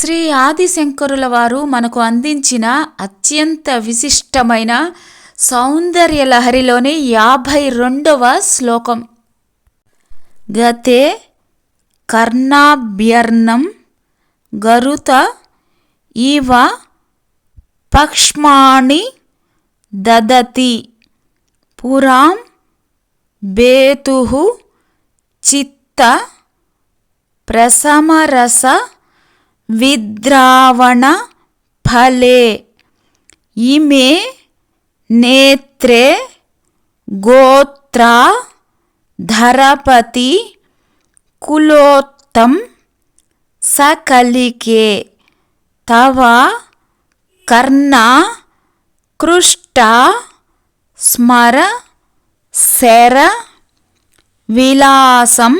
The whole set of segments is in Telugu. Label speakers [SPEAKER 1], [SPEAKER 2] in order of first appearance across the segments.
[SPEAKER 1] శ్రీ ఆదిశంకరుల వారు మనకు అందించిన అత్యంత విశిష్టమైన సౌందర్యలహరిలోని 52వ శ్లోకం. గతే కర్ణాభ్యర్ణం గరుత ఇవ పక్ష్మాణి దదతి పురాం బేతుః చిత్త ప్రసమరస విద్రావణ ఫలే ఇమే నేత్రే గోత్రా ధరపతి కులోత్తం సకలికే తవ కర్ణ కృష్ట స్మర శర విలాసం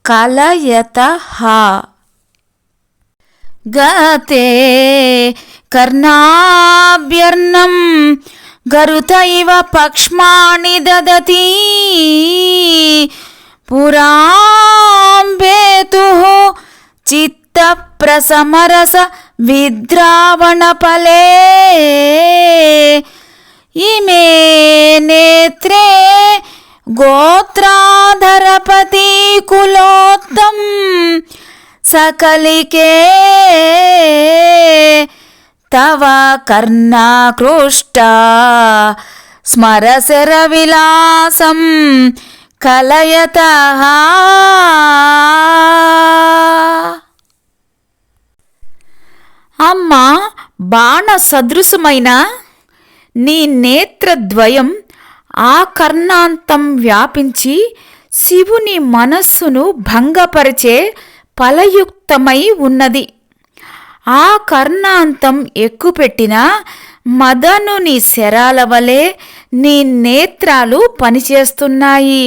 [SPEAKER 1] కలయతః. గతే కర్ణాభ్యర్ణం గరుత ఇవ పక్ష్మాణి దదతి పురాం బేతుః చిత్త ప్రసమరస విద్రావణ ఫలే ఇమే నేత్రే గోత్రాధరపతి కులోత్తం సకలికే తవ కర్ణకృష్ట స్మరశర విలాసం కలయతః. అమ్మ, బాణ సదృశమైన నీ నేత్రద్వయం ఆ కర్ణాంతం వ్యాపించి శివుని మనస్సును భంగపరిచే ఫలయుక్తమై ఉన్నది. ఆ కర్ణాంతం ఎక్కుపెట్టిన మదనుని శరాల వలె నీ నేత్రాలు పనిచేస్తున్నాయి.